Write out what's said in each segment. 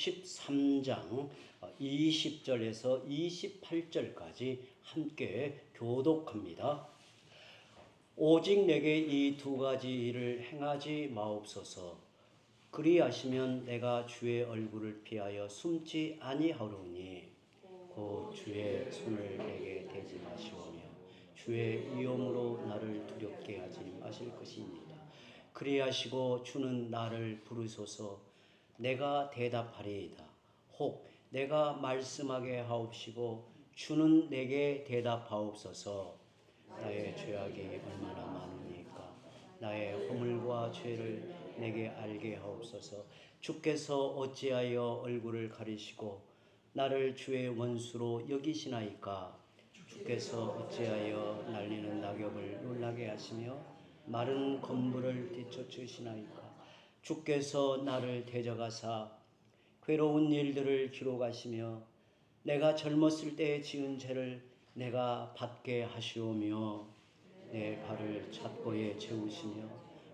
13장 20절에서 28절까지 함께 교독합니다. 오직 내게 이 두 가지 일을 행하지 마옵소서. 그리하시면 내가 주의 얼굴을 피하여 숨지 아니하오니 곧 주의 손을 내게 대지 마시오며 주의 위엄으로 나를 두렵게 하지 마실 것입니다. 그리하시고 주는 나를 부르소서. 내가 대답하리이다. 혹 내가 말씀하게 하옵시고 주는 내게 대답하옵소서. 나의 죄악이 얼마나 많으니까 나의 허물과 죄를 내게 알게 하옵소서. 주께서 어찌하여 얼굴을 가리시고 나를 주의 원수로 여기시나이까. 주께서 어찌하여 날리는 낙엽을 놀라게 하시며 마른 건물을 뒤쫓으시나이까. 주께서 나를 대적하사 괴로운 일들을 기록하시며 내가 젊었을 때에 지은 죄를 내가 받게 하시오며 내 발을 잣고에 채우시며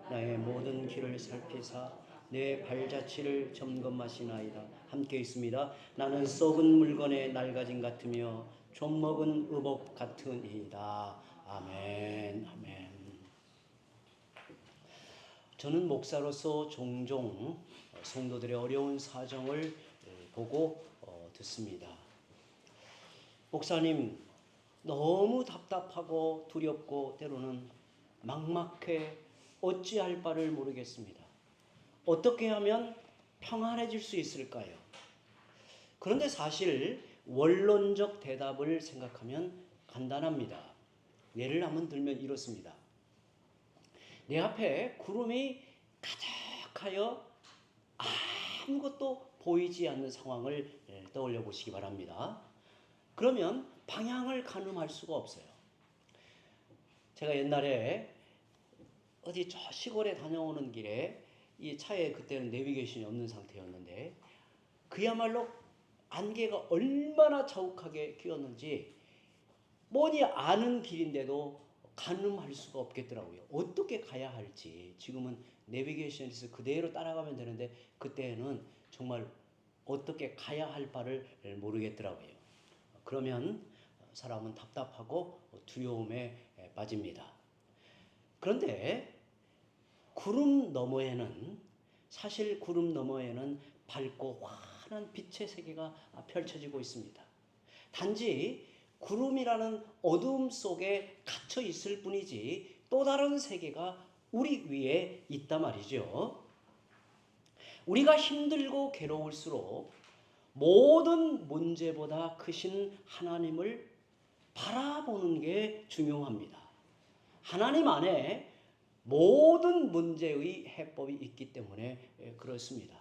나의 모든 길을 살피사 내 발자취를 점검하시나이다. 함께 있습니다. 나는 썩은 물건의 낡아짐 같으며 좀 먹은 의복 같으니이다. 아멘. 아멘. 저는 목사로서 종종 성도들의 어려운 사정을 보고 듣습니다. 목사님, 너무 답답하고 두렵고 때로는 막막해 어찌할 바를 모르겠습니다. 어떻게 하면 평안해질 수 있을까요? 그런데 사실 원론적 대답을 생각하면 간단합니다. 예를 한번 들면 이렇습니다. 내 앞에 구름이 가득하여 아무것도 보이지 않는 상황을 떠올려 보시기 바랍니다. 그러면 방향을 가늠할 수가 없어요. 제가 옛날에 어디 저 시골에 다녀오는 길에 이 차에 그때는 내비게이션이 없는 상태였는데 그야말로 안개가 얼마나 자욱하게 끼었는지 뭐니 아는 길인데도 가늠할 수가 없겠더라고요. 어떻게 가야 할지. 지금은 내비게이션에서 그대로 따라가면 되는데 그때는 정말 어떻게 가야 할 바를 모르겠더라고요. 그러면 사람은 답답하고 두려움에 빠집니다. 그런데 구름 너머에는 사실 구름 너머에는 밝고 환한 빛의 세계가 펼쳐지고 있습니다. 단지 구름이라는 어두움 속에 갇혀 있을 뿐이지 또 다른 세계가 우리 위에 있단 말이죠. 우리가 힘들고 괴로울수록 모든 문제보다 크신 하나님을 바라보는 게 중요합니다. 하나님 안에 모든 문제의 해법이 있기 때문에 그렇습니다.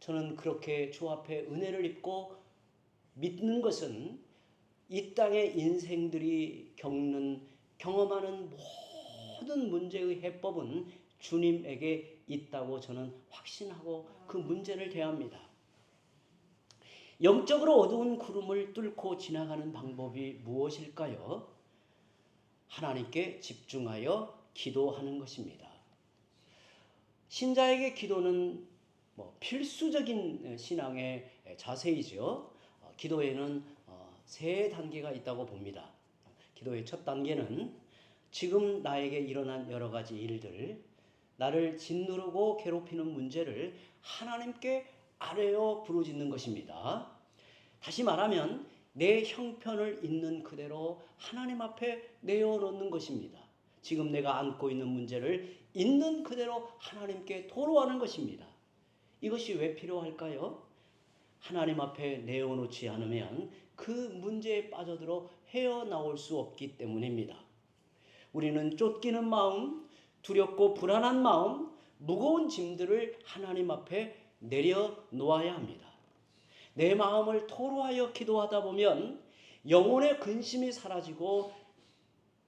저는 그렇게 주 앞에 은혜를 입고 믿는 것은 이 땅의 인생들이 경험하는 모든 문제의 해법은 주님에게 있다고 저는 확신하고 그 문제를 대합니다. 영적으로 어두운 구름을 뚫고 지나가는 방법이 무엇일까요? 하나님께 집중하여 기도하는 것입니다. 신자에게 기도는 필수적인 신앙의 자세이죠. 기도에는 세 단계가 있다고 봅니다. 기도의 첫 단계는 지금 나에게 일어난 여러 가지 일들, 나를 짓누르고 괴롭히는 문제를 하나님께 아뢰어 부르짖는 것입니다. 다시 말하면 내 형편을 있는 그대로 하나님 앞에 내어놓는 것입니다. 지금 내가 안고 있는 문제를 있는 그대로 하나님께 토로하는 것입니다. 이것이 왜 필요할까요? 하나님 앞에 내어놓지 않으면 그 문제에 빠져들어 헤어나올 수 없기 때문입니다. 우리는 쫓기는 마음, 두렵고 불안한 마음, 무거운 짐들을 하나님 앞에 내려놓아야 합니다. 내 마음을 토로하여 기도하다 보면 영혼의 근심이 사라지고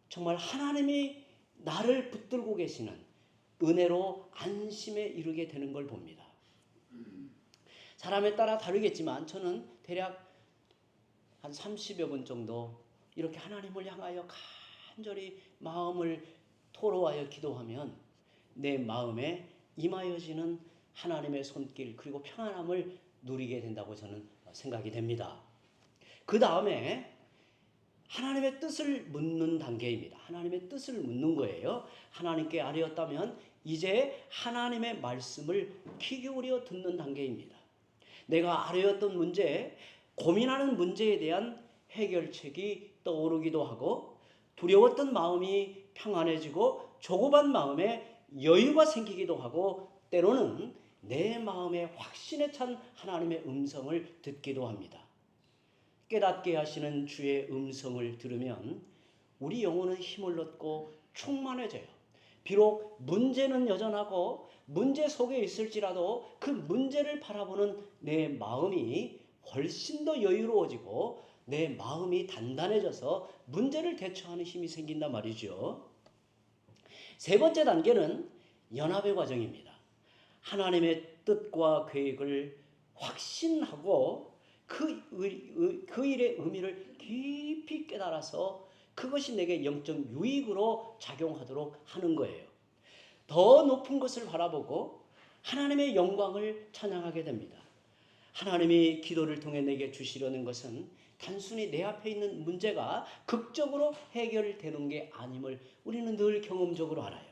정말 하나님이 나를 붙들고 계시는 은혜로 안심에 이르게 되는 걸 봅니다. 사람에 따라 다르겠지만 저는 대략 한 30여 분 정도 이렇게 하나님을 향하여 간절히 마음을 토로하여 기도하면 내 마음에 임하여지는 하나님의 손길 그리고 평안함을 누리게 된다고 저는 생각이 됩니다. 그 다음에 하나님의 뜻을 묻는 단계입니다. 하나님의 뜻을 묻는 거예요. 하나님께 아뢰었다면 이제 하나님의 말씀을 귀 기울여 듣는 단계입니다. 내가 아뢰었던 문제, 고민하는 문제에 대한 해결책이 떠오르기도 하고 두려웠던 마음이 평안해지고 조급한 마음에 여유가 생기기도 하고 때로는 내 마음에 확신에 찬 하나님의 음성을 듣기도 합니다. 깨닫게 하시는 주의 음성을 들으면 우리 영혼은 힘을 얻고 충만해져요. 비록 문제는 여전하고 문제 속에 있을지라도 그 문제를 바라보는 내 마음이 훨씬 더 여유로워지고 내 마음이 단단해져서 문제를 대처하는 힘이 생긴단 말이죠. 세 번째 단계는 연합의 과정입니다. 하나님의 뜻과 계획을 확신하고 그 일의 의미를 깊이 깨달아서 그것이 내게 영적 유익으로 작용하도록 하는 거예요. 더 높은 것을 바라보고 하나님의 영광을 찬양하게 됩니다. 하나님이 기도를 통해 내게 주시려는 것은 단순히 내 앞에 있는 문제가 극적으로 해결되는 게 아님을 우리는 늘 경험적으로 알아요.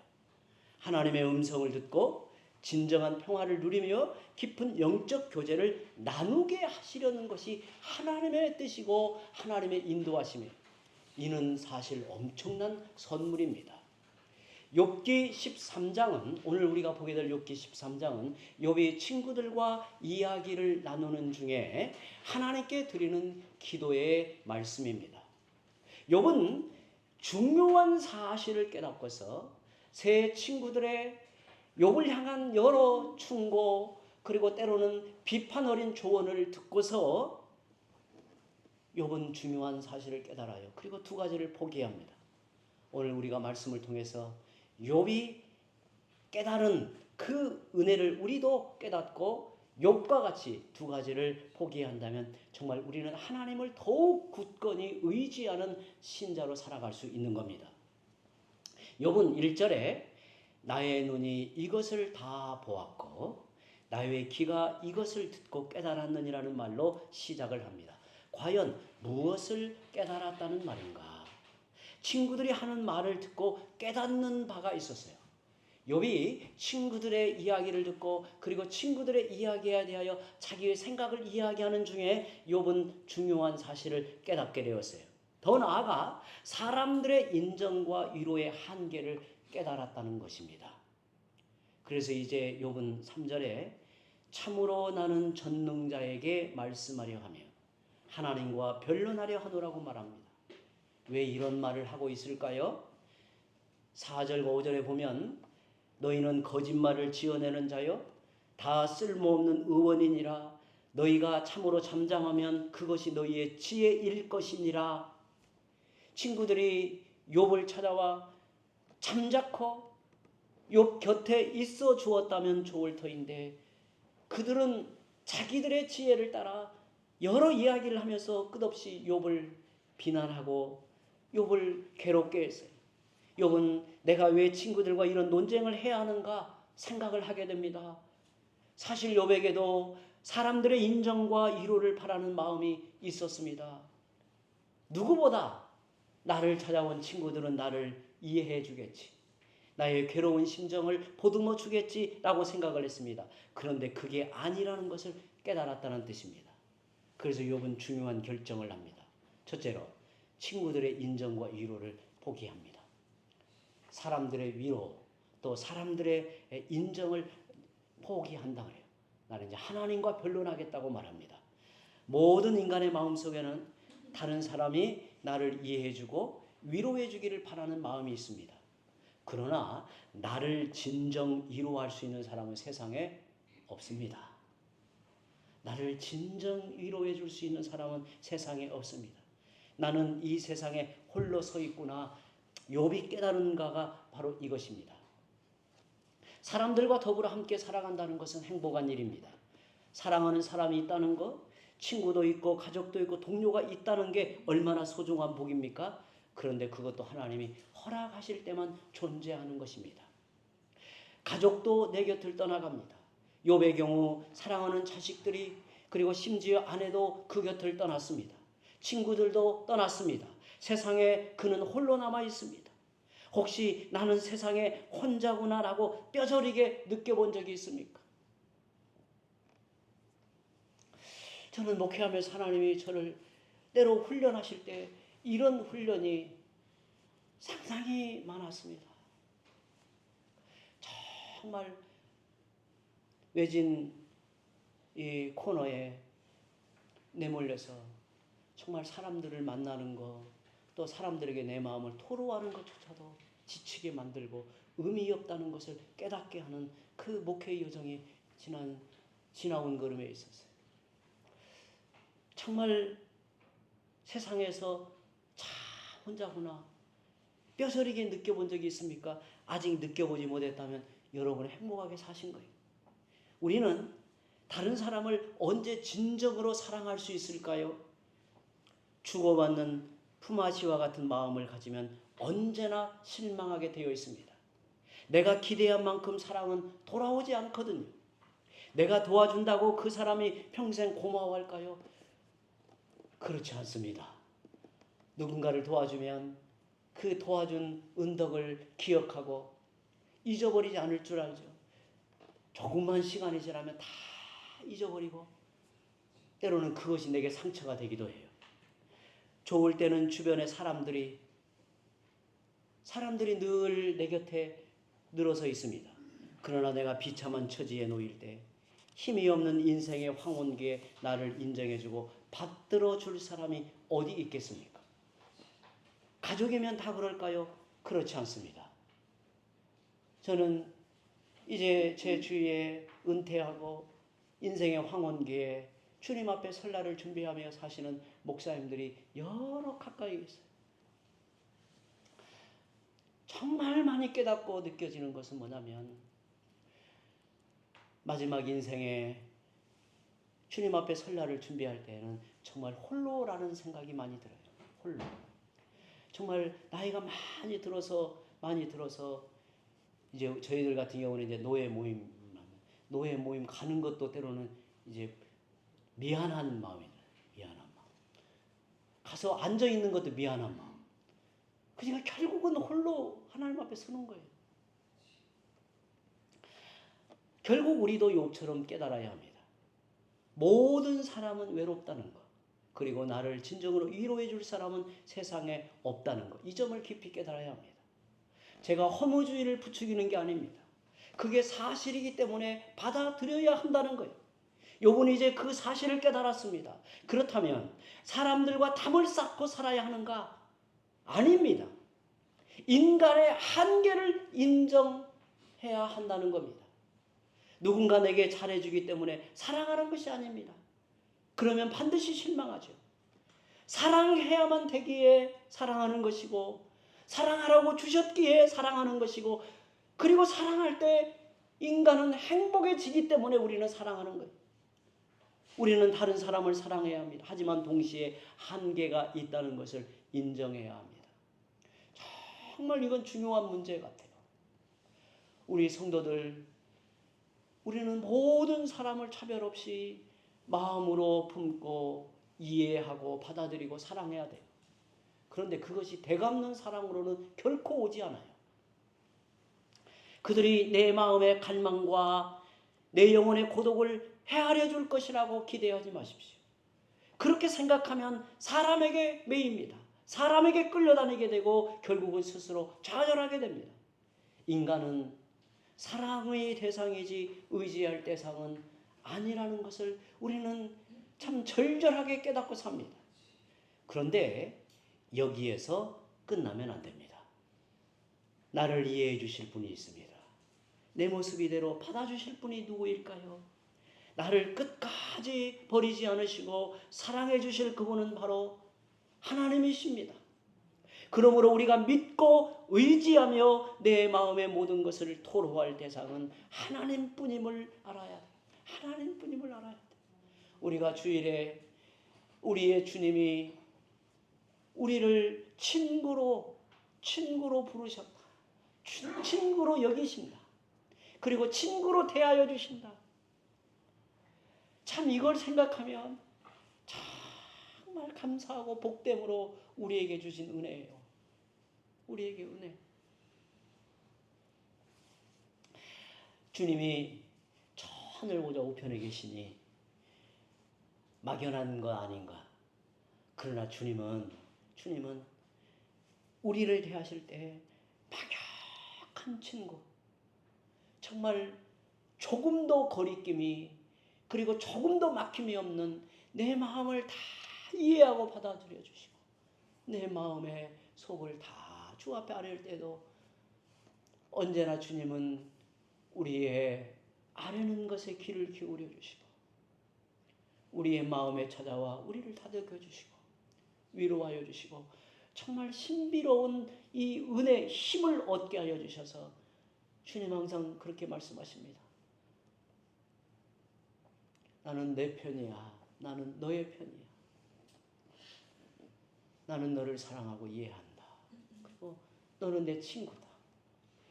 하나님의 음성을 듣고 진정한 평화를 누리며 깊은 영적 교제를 나누게 하시려는 것이 하나님의 뜻이고 하나님의 인도하심이에요. 이는 사실 엄청난 선물입니다. 욥기 13장은 오늘 우리가 보게 될 욥기 13장은 욥이 친구들과 이야기를 나누는 중에 하나님께 드리는 기도의 말씀입니다. 욥은 중요한 사실을 깨닫고서 새 친구들의 욥을 향한 여러 충고 그리고 때로는 비판 어린 조언을 듣고서 욥은 중요한 사실을 깨달아요. 그리고 두 가지를 포기합니다. 오늘 우리가 말씀을 통해서 욥이 깨달은 그 은혜를 우리도 깨닫고 욥과 같이 두 가지를 포기한다면 정말 우리는 하나님을 더욱 굳건히 의지하는 신자로 살아갈 수 있는 겁니다. 욥은 1절에 나의 눈이 이것을 다 보았고 나의 귀가 이것을 듣고 깨달았느니라는 말로 시작을 합니다. 과연 무엇을 깨달았다는 말인가? 친구들이 하는 말을 듣고 깨닫는 바가 있었어요. 욥이 친구들의 이야기를 듣고 그리고 친구들의 이야기에 대하여 자기의 생각을 이야기하는 중에 욥은 중요한 사실을 깨닫게 되었어요. 더 나아가 사람들의 인정과 위로의 한계를 깨달았다는 것입니다. 그래서 이제 욥은 3절에 참으로 나는 전능자에게 말씀하려 하며 하나님과 변론하려 하노라고 말합니다. 왜 이런 말을 하고 있을까요? 4절과 5절에 보면 너희는 거짓말을 지어내는 자여 다 쓸모없는 의원이니라 너희가 참으로 잠잠하면 그것이 너희의 지혜일 것이니라. 친구들이 욥을 찾아와 잠자코 욥 곁에 있어 주었다면 좋을 터인데 그들은 자기들의 지혜를 따라 여러 이야기를 하면서 끝없이 욥을 비난하고 욥을 괴롭게 했어요. 욥은 내가 왜 친구들과 이런 논쟁을 해야 하는가 생각을 하게 됩니다. 사실 욥에게도 사람들의 인정과 위로를 바라는 마음이 있었습니다. 누구보다 나를 찾아온 친구들은 나를 이해해 주겠지. 나의 괴로운 심정을 보듬어 주겠지라고 생각을 했습니다. 그런데 그게 아니라는 것을 깨달았다는 뜻입니다. 그래서 욥은 중요한 결정을 합니다. 첫째로 친구들의 인정과 위로를 포기합니다. 사람들의 위로 또 사람들의 인정을 포기한다 그래요. 나는 이제 하나님과 변론하겠다고 말합니다. 모든 인간의 마음속에는 다른 사람이 나를 이해해주고 위로해주기를 바라는 마음이 있습니다. 그러나 나를 진정 위로할 수 있는 사람은 세상에 없습니다. 나를 진정 위로해 줄 수 있는 사람은 세상에 없습니다. 나는 이 세상에 홀로 서 있구나. 욥이 깨달은가가 바로 이것입니다. 사람들과 더불어 함께 살아간다는 것은 행복한 일입니다. 사랑하는 사람이 있다는 것, 친구도 있고 가족도 있고 동료가 있다는 게 얼마나 소중한 복입니까? 그런데 그것도 하나님이 허락하실 때만 존재하는 것입니다. 가족도 내 곁을 떠나갑니다. 욥의 경우 사랑하는 자식들이 그리고 심지어 아내도 그 곁을 떠났습니다. 친구들도 떠났습니다. 세상에 그는 홀로 남아 있습니다. 혹시 나는 세상에 혼자구나라고 뼈저리게 느껴본 적이 있습니까? 저는 목회하면서 하나님이 저를 때로 훈련하실 때 이런 훈련이 상당히 많았습니다. 정말 외진 이 코너에 내몰려서 정말 사람들을 만나는 것, 또 사람들에게 내 마음을 토로하는 것조차도 지치게 만들고 의미 없다는 것을 깨닫게 하는 그 목회의 여정이 지나온 걸음에 있었어요. 정말 세상에서 참 혼자구나 뼈저리게 느껴본 적이 있습니까? 아직 느껴보지 못했다면 여러분은 행복하게 사신 거예요. 우리는 다른 사람을 언제 진정으로 사랑할 수 있을까요? 주고받는 품앗이와 같은 마음을 가지면 언제나 실망하게 되어 있습니다. 내가 기대한 만큼 사랑은 돌아오지 않거든요. 내가 도와준다고 그 사람이 평생 고마워할까요? 그렇지 않습니다. 누군가를 도와주면 그 도와준 은덕을 기억하고 잊어버리지 않을 줄 알죠. 조금만 시간이 지나면 다 잊어버리고 때로는 그것이 내게 상처가 되기도 해요. 좋을 때는 주변의 사람들이 늘 내 곁에 늘어서 있습니다. 그러나 내가 비참한 처지에 놓일 때 힘이 없는 인생의 황혼기에 나를 인정해주고 받들어 줄 사람이 어디 있겠습니까? 가족이면 다 그럴까요? 그렇지 않습니다. 저는 이제 제 주위에 은퇴하고 인생의 황혼기에 주님 앞에 설날을 준비하며 사시는 목사님들이 여러 가까이 있어요. 정말 많이 깨닫고 느껴지는 것은 뭐냐면 마지막 인생에 주님 앞에 설날을 준비할 때는 정말 홀로라는 생각이 많이 들어요. 홀로. 정말 나이가 많이 들어서 이제 저희들 같은 경우는 이제 노예 모임 가는 것도 때로는 이제 미안한 마음이 들어요. 미안한 마음. 가서 앉아 있는 것도 미안한 마음. 그러니까 결국은 홀로 하나님 앞에 서는 거예요. 결국 우리도 욥처럼 깨달아야 합니다. 모든 사람은 외롭다는 것. 그리고 나를 진정으로 위로해 줄 사람은 세상에 없다는 것. 이 점을 깊이 깨달아야 합니다. 제가 허무주의를 부추기는 게 아닙니다. 그게 사실이기 때문에 받아들여야 한다는 거예요. 욥은 이제 그 사실을 깨달았습니다. 그렇다면 사람들과 담을 쌓고 살아야 하는가? 아닙니다. 인간의 한계를 인정해야 한다는 겁니다. 누군가 내게 잘해주기 때문에 사랑하는 것이 아닙니다. 그러면 반드시 실망하죠. 사랑해야만 되기에 사랑하는 것이고 사랑하라고 주셨기에 사랑하는 것이고 그리고 사랑할 때 인간은 행복해지기 때문에 우리는 사랑하는 거예요. 우리는 다른 사람을 사랑해야 합니다. 하지만 동시에 한계가 있다는 것을 인정해야 합니다. 정말 이건 중요한 문제 같아요. 우리 성도들, 우리는 모든 사람을 차별 없이 마음으로 품고 이해하고 받아들이고 사랑해야 돼요. 그런데 그것이 되갚는 사랑으로는 결코 오지 않아요. 그들이 내 마음의 갈망과 내 영혼의 고독을 헤아려 줄 것이라고 기대하지 마십시오. 그렇게 생각하면 사람에게 매입니다. 사람에게 끌려다니게 되고 결국은 스스로 좌절하게 됩니다. 인간은 사랑의 대상이지 의지할 대상은 아니라는 것을 우리는 참 절절하게 깨닫고 삽니다. 그런데 여기에서 끝나면 안 됩니다. 나를 이해해 주실 분이 있습니다. 내 모습 이대로 받아주실 분이 누구일까요? 나를 끝까지 버리지 않으시고 사랑해 주실 그분은 바로 하나님이십니다. 그러므로 우리가 믿고 의지하며 내 마음의 모든 것을 토로할 대상은 하나님뿐임을 알아야 돼요. 하나님뿐임을 알아야 돼요. 우리가 주일에 우리의 주님이 우리를 친구로 부르셨다. 친구로 여기신다. 그리고 친구로 대하여 주신다. 참 이걸 생각하면 정말 감사하고 복됨으로 우리에게 주신 은혜예요. 우리에게 은혜. 주님이 저 하늘 보좌 우편에 계시니 막연한 거 아닌가. 그러나 주님은 우리를 대하실 때 막역한 친구, 정말 조금도 거리낌이 그리고 조금도 막힘이 없는 내 마음을 다 이해하고 받아들여 주시고 내 마음의 속을 다 주 앞에 아뢰을 때도 언제나 주님은 우리의 아뢰는 것에 귀를 기울여 주시고 우리의 마음에 찾아와 우리를 다독여 주시고 위로하여 주시고 정말 신비로운 이 은혜 힘을 얻게 하여 주셔서 주님 항상 그렇게 말씀하십니다. 나는 내 편이야. 나는 너의 편이야. 나는 너를 사랑하고 이해한다. 그리고 너는 내 친구다.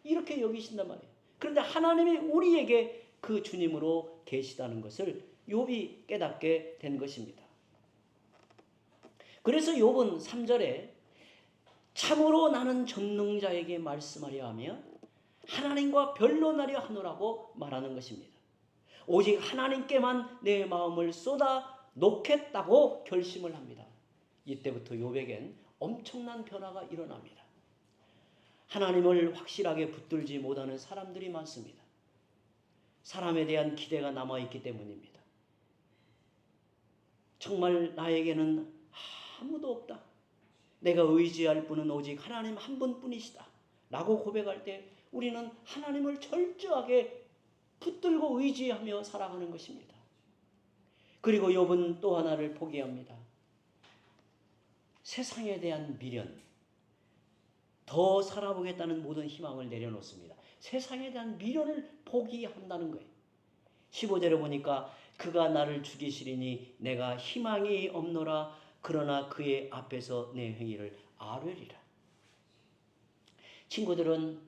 이렇게 여기신단 말이에요. 그런데 하나님이 우리에게 그 주님으로 계시다는 것을 욥이 깨닫게 된 것입니다. 그래서 욥은 3절에 참으로 나는 전능자에게 말씀하려 하며 하나님과 변론하려 하노라고 말하는 것입니다. 오직 하나님께만 내 마음을 쏟아 놓겠다고 결심을 합니다. 이때부터 욥에겐 엄청난 변화가 일어납니다. 하나님을 확실하게 붙들지 못하는 사람들이 많습니다. 사람에 대한 기대가 남아있기 때문입니다. 정말 나에게는 아무도 없다. 내가 의지할 분은 오직 하나님 한 분뿐이시다. 라고 고백할 때 우리는 하나님을 철저하게 붙들고 의지하며 살아가는 것입니다. 그리고 욥은 또 하나를 포기합니다. 세상에 대한 미련, 더 살아보겠다는 모든 희망을 내려놓습니다. 세상에 대한 미련을 포기한다는 거예요. 15절에 보니까 그가 나를 죽이시리니 내가 희망이 없노라. 그러나 그의 앞에서 내 행위를 아뢰리라. 친구들은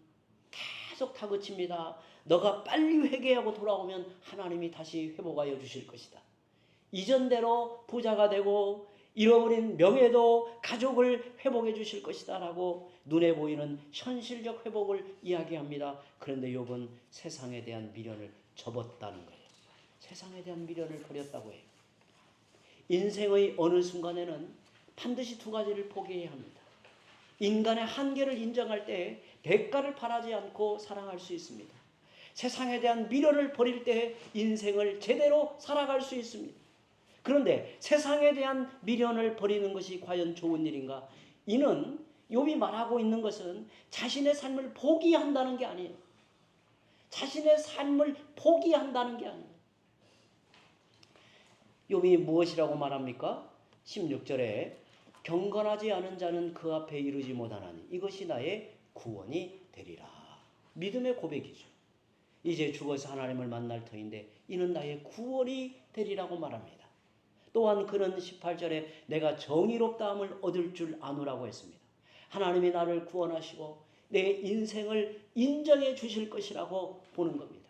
계속 다그칩니다. 너가 빨리 회개하고 돌아오면 하나님이 다시 회복하여 주실 것이다. 이전대로 부자가 되고 잃어버린 명예도 가족을 회복해 주실 것이다 라고 눈에 보이는 현실적 회복을 이야기합니다. 그런데 욥은 세상에 대한 미련을 접었다는 거예요. 세상에 대한 미련을 버렸다고 해요. 인생의 어느 순간에는 반드시 두 가지를 포기해야 합니다. 인간의 한계를 인정할 때 대가를 바라지 않고 사랑할 수 있습니다. 세상에 대한 미련을 버릴 때 인생을 제대로 살아갈 수 있습니다. 그런데 세상에 대한 미련을 버리는 것이 과연 좋은 일인가? 이는 욥이 말하고 있는 것은 자신의 삶을 포기한다는 게 아니에요. 자신의 삶을 포기한다는 게 아니에요. 욥이 무엇이라고 말합니까? 16절에 경건하지 않은 자는 그 앞에 이르지 못하나니 이것이 나의 구원이 되리라. 믿음의 고백이죠. 이제 죽어서 하나님을 만날 터인데 이는 나의 구원이 되리라고 말합니다. 또한 그는 18절에 내가 정의롭다함을 얻을 줄 아노라고 했습니다. 하나님이 나를 구원하시고 내 인생을 인정해 주실 것이라고 보는 겁니다.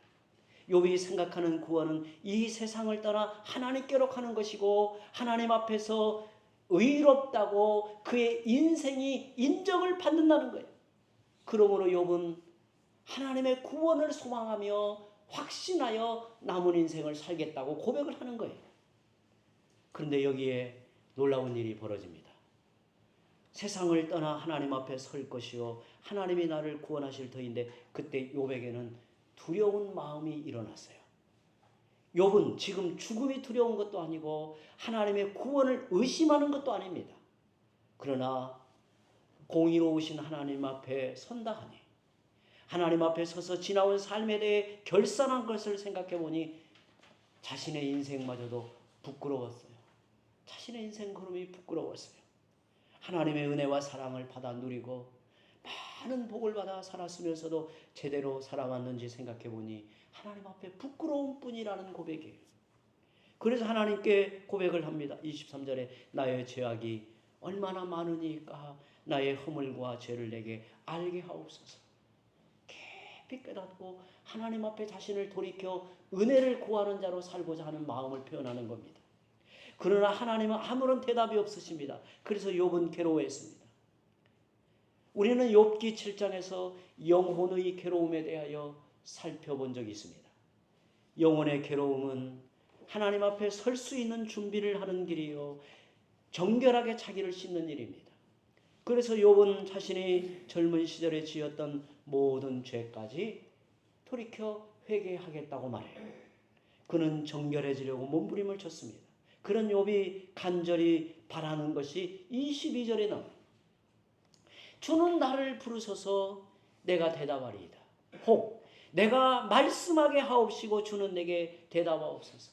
욥이 생각하는 구원은 이 세상을 떠나 하나님께로 가는 것이고 하나님 앞에서 의롭다고 그의 인생이 인정을 받는다는 거예요. 그러므로 욥은 하나님의 구원을 소망하며 확신하여 남은 인생을 살겠다고 고백을 하는 거예요. 그런데 여기에 놀라운 일이 벌어집니다. 세상을 떠나 하나님 앞에 설 것이요 하나님이 나를 구원하실 터인데 그때 욥에게는 두려운 마음이 일어났어요. 욥은 지금 죽음이 두려운 것도 아니고 하나님의 구원을 의심하는 것도 아닙니다. 그러나 공의로우신 하나님 앞에 선다 하니 하나님 앞에 서서 지나온 삶에 대해 결산한 것을 생각해 보니 자신의 인생마저도 부끄러웠어요. 자신의 인생 걸음이 부끄러웠어요. 하나님의 은혜와 사랑을 받아 누리고 많은 복을 받아 살았으면서도 제대로 살아왔는지 생각해 보니 하나님 앞에 부끄러운 뿐이라는 고백이에요. 그래서 하나님께 고백을 합니다. 23절에 나의 죄악이 얼마나 많으니까 나의 허물과 죄를 내게 알게 하옵소서. 깊이 깨닫고 하나님 앞에 자신을 돌이켜 은혜를 구하는 자로 살고자 하는 마음을 표현하는 겁니다. 그러나 하나님은 아무런 대답이 없으십니다. 그래서 욥은 괴로워했습니다. 우리는 욥기 7장에서 영혼의 괴로움에 대하여 살펴본 적이 있습니다. 영혼의 괴로움은 하나님 앞에 설 수 있는 준비를 하는 길이요, 정결하게 자기를 씻는 일입니다. 그래서 욥은 자신이 젊은 시절에 지었던 모든 죄까지 돌이켜 회개하겠다고 말해요. 그는 정결해지려고 몸부림을 쳤습니다. 그런 욥이 간절히 바라는 것이 22절에 나옵니다. 주는 나를 부르소서 내가 대답하리이다. 혹 내가 말씀하게 하옵시고 주는 내게 대답하옵소서.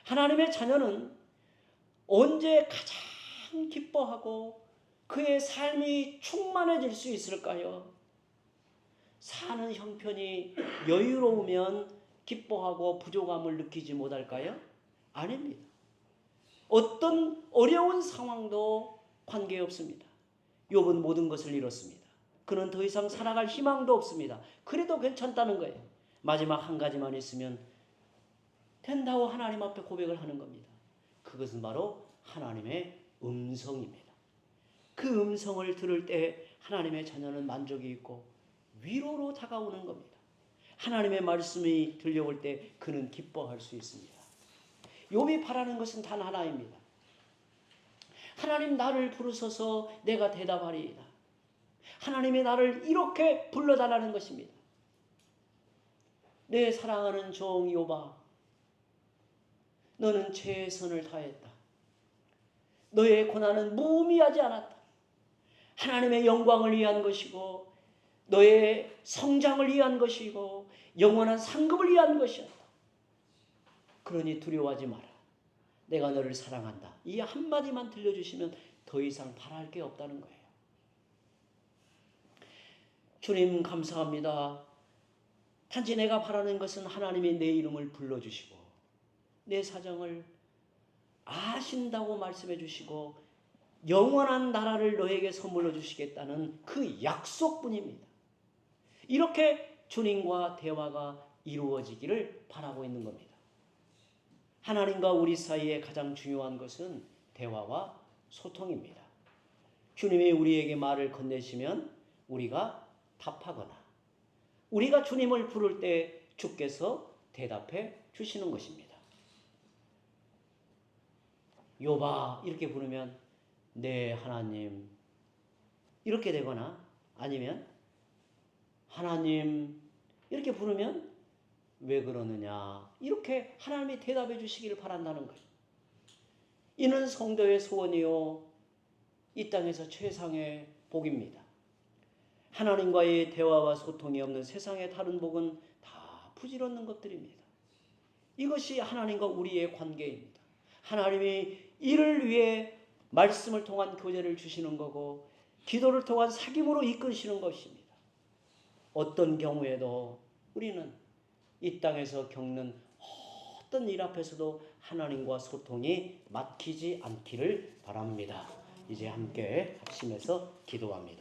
하나님의 자녀는 언제 가장 기뻐하고 그의 삶이 충만해질 수 있을까요? 사는 형편이 여유로우면 기뻐하고 부족함을 느끼지 못할까요? 아닙니다. 어떤 어려운 상황도 관계없습니다. 욥은 모든 것을 잃었습니다. 그는 더 이상 살아갈 희망도 없습니다. 그래도 괜찮다는 거예요. 마지막 한 가지만 있으면 된다고 하나님 앞에 고백을 하는 겁니다. 그것은 바로 하나님의 음성입니다. 그 음성을 들을 때 하나님의 자녀는 만족이 있고 위로로 다가오는 겁니다. 하나님의 말씀이 들려올 때 그는 기뻐할 수 있습니다. 욥이 바라는 것은 단 하나입니다. 하나님 나를 부르소서 내가 대답하리이다. 하나님이 나를 이렇게 불러달라는 것입니다. 내 사랑하는 종 욥아, 너는 최선을 다했다. 너의 고난은 무의미하지 않았다. 하나님의 영광을 위한 것이고 너의 성장을 위한 것이고 영원한 상급을 위한 것이었다. 그러니 두려워하지 마라. 내가 너를 사랑한다. 이 한마디만 들려주시면 더 이상 바랄 게 없다는 거예요. 주님 감사합니다. 단지 내가 바라는 것은 하나님이 내 이름을 불러주시고 내 사정을 아신다고 말씀해 주시고 영원한 나라를 너에게 선물로 주시겠다는 그 약속뿐입니다. 이렇게 주님과 대화가 이루어지기를 바라고 있는 겁니다. 하나님과 우리 사이에 가장 중요한 것은 대화와 소통입니다. 주님이 우리에게 말을 건네시면 우리가 답하거나 우리가 주님을 부를 때 주께서 대답해 주시는 것입니다. 욥아 이렇게 부르면 네 하나님 이렇게 되거나 아니면 하나님 이렇게 부르면 왜 그러느냐 이렇게 하나님이 대답해 주시기를 바란다는 거예요. 이는 성도의 소원이요 이 땅에서 최상의 복입니다. 하나님과의 대화와 소통이 없는 세상의 다른 복은 다 부질없는 것들입니다. 이것이 하나님과 우리의 관계입니다. 하나님이 이를 위해 말씀을 통한 교제를 주시는 거고 기도를 통한 사귐으로 이끄시는 것입니다. 어떤 경우에도 우리는 이 땅에서 겪는 어떤 일 앞에서도 하나님과 소통이 막히지 않기를 바랍니다. 이제 함께 합심해서 기도합니다.